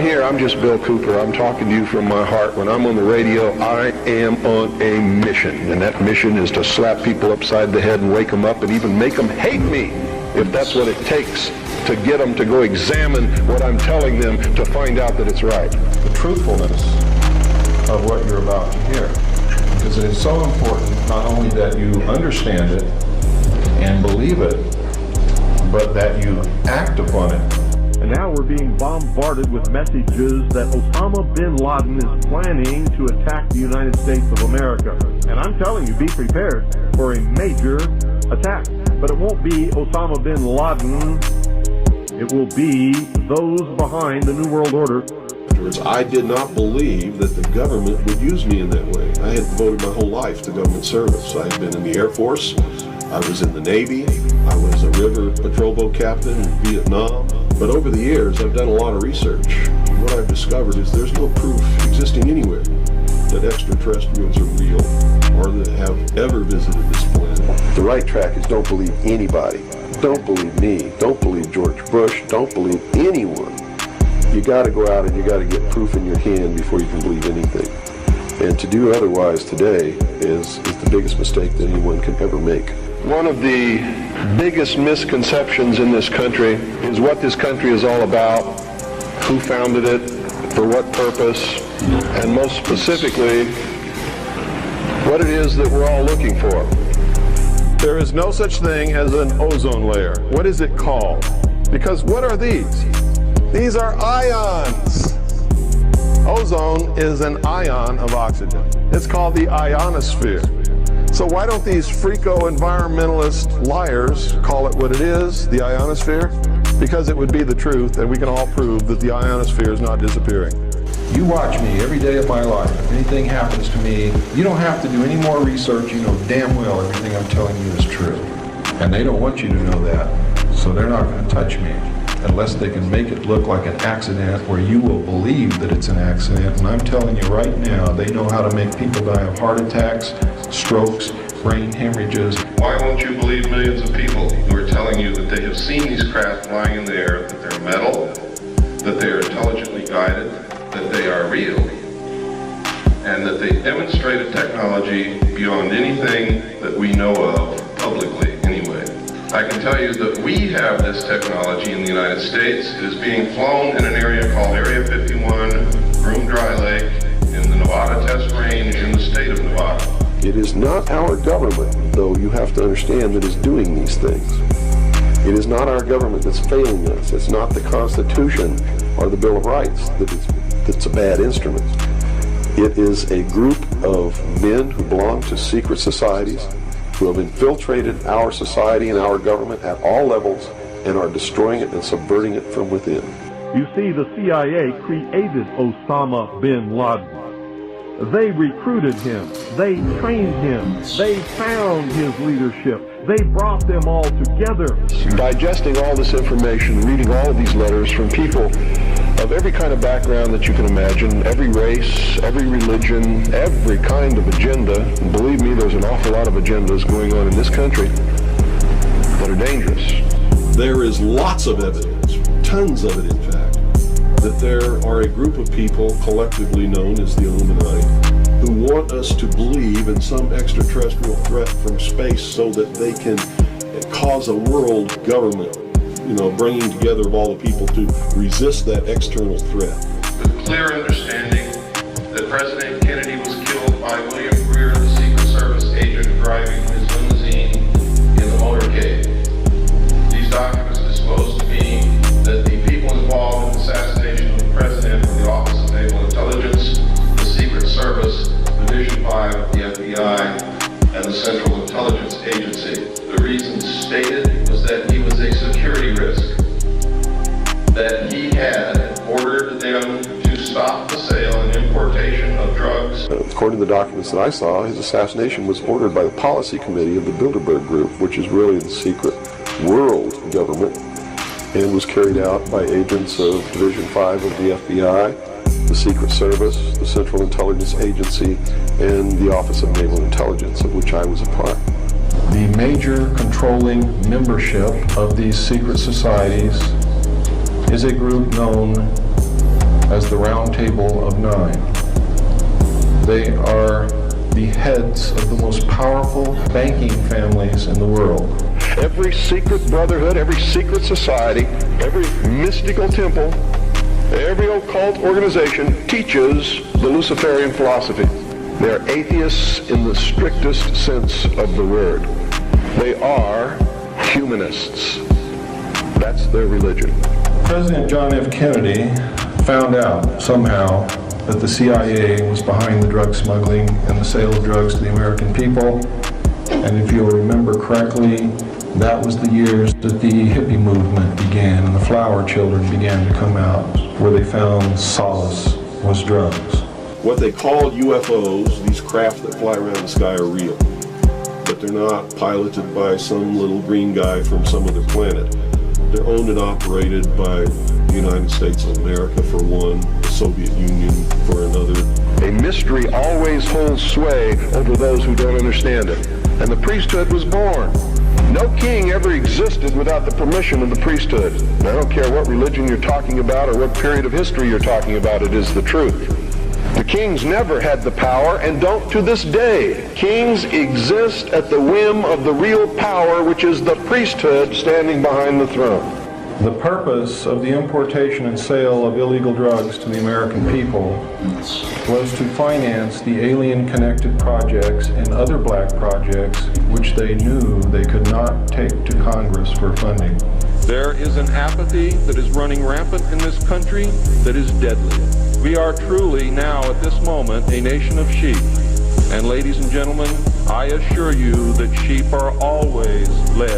Here, I'm just Bill Cooper. I'm talking to you from my heart. When I'm on the radio, I am on a mission. And that mission is to slap people upside the head and wake them up and even make them hate me, if that's what it takes to get them to go examine what I'm telling them to find out that it's right. The truthfulness of what you're about to hear. Because it is so important not only that you understand it and believe it, but that you act upon it. And now we're being bombarded with messages that Osama bin Laden is planning to attack the United States of America. And I'm telling you, be prepared for a major attack. But it won't be Osama bin Laden. It will be those behind the New World Order. I did not believe that the government would use me in that way. I had devoted my whole life to government service. I had been in the Air Force. I was in the Navy. I was a river patrol boat captain in Vietnam. But over the years, I've done a lot of research. And what I've discovered is there's no proof existing anywhere that extraterrestrials are real or that have ever visited this planet. The right track is don't believe anybody. Don't believe me. Don't believe George Bush. Don't believe anyone. You got to go out and you got to get proof in your hand before you can believe anything. And to do otherwise today is the biggest mistake that anyone can ever make. One of the biggest misconceptions in this country is what this country is all about, who founded it, for what purpose, and most specifically, what it is that we're all looking for. There is no such thing as an ozone layer. What is it called? Because what are these? These are ions. Ozone is an ion of oxygen. It's called the ionosphere. So why don't these freako-environmentalist liars call it what it is, the ionosphere? Because it would be the truth, and we can all prove that the ionosphere is not disappearing. You watch me every day of my life. If anything happens to me, you don't have to do any more research. You know damn well everything I'm telling you is true. And they don't want you to know that, so they're not going to touch me unless they can make it look like an accident where you will believe that it's an accident. And I'm telling you right now, they know how to make people die of heart attacks, strokes, brain hemorrhages. Why won't you believe millions of people who are telling you that they have seen these craft flying in the air, that they're metal, that they are intelligently guided, that they are real, and that they demonstrate a technology beyond anything that we know of publicly anyway? I can tell you that we have this technology in the United States. It is being flown in an area called Area 51, Groom Dry Lake, in the Nevada Test Range in the state of Nevada. It is not our government, though you have to understand, that is doing these things. It is not our government that's failing us. It's not the Constitution or the Bill of Rights that's a bad instrument. It is a group of men who belong to secret societies who have infiltrated our society and our government at all levels and are destroying it and subverting it from within. You see, the CIA created Osama bin Laden. They recruited him. They trained him. They found his leadership. They brought them all together. Digesting all this information, reading all of these letters from people of every kind of background that you can imagine, every race, every religion, every kind of agenda. And believe me, there's an awful lot of agendas going on in this country that are dangerous. There is lots of evidence, tons of it in fact, that there are a group of people collectively known as the Illuminati who want us to believe in some extraterrestrial threat from space so that they can cause a world government, bringing together of all the people to resist that external threat. With clear understanding that President Kennedy was killed by William Greer, the Secret Service agent driving his limousine in the motorcade. These documents disclose to me that the people involved in the assassination of the President from the Office of Naval Intelligence, the Secret Service, Division 5 of the FBI, and the Central Intelligence Agency. The reason stated was that he was a security risk, that he had ordered them to stop the sale and importation of drugs. According to the documents that I saw, his assassination was ordered by the policy committee of the Bilderberg Group, which is really the secret world government, and was carried out by agents of Division 5 of the FBI, the Secret Service, the Central Intelligence Agency, and the Office of Naval Intelligence, of which I was a part. The major controlling membership of these secret societies is a group known the Round Table of Nine. They are the heads of the most powerful banking families in the world. Every secret brotherhood, every secret society, every mystical temple, every occult organization teaches the Luciferian philosophy. They're atheists in the strictest sense of the word. They are humanists. That's their religion. President John F. Kennedy found out somehow that the CIA was behind the drug smuggling and the sale of drugs to the American people. And if you'll remember correctly, that was the years that the hippie movement began and the flower children began to come out, where they found solace was drugs. What they call UFOs, these craft that fly around the sky, are real. But they're not piloted by some little green guy from some other planet. They're owned and operated by the United States of America for one, the Soviet Union for another. A mystery always holds sway over those who don't understand it. And the priesthood was born. No king ever existed without the permission of the priesthood. And I don't care what religion you're talking about or what period of history you're talking about, it is the truth. The kings never had the power and don't to this day. Kings exist at the whim of the real power, which is the priesthood standing behind the throne. The purpose of the importation and sale of illegal drugs to the American people was to finance the alien-connected projects and other black projects which they knew they could not take to Congress for funding. There is an apathy that is running rampant in this country that is deadly. We are truly now at this moment a nation of sheep. And ladies and gentlemen, I assure you that sheep are always led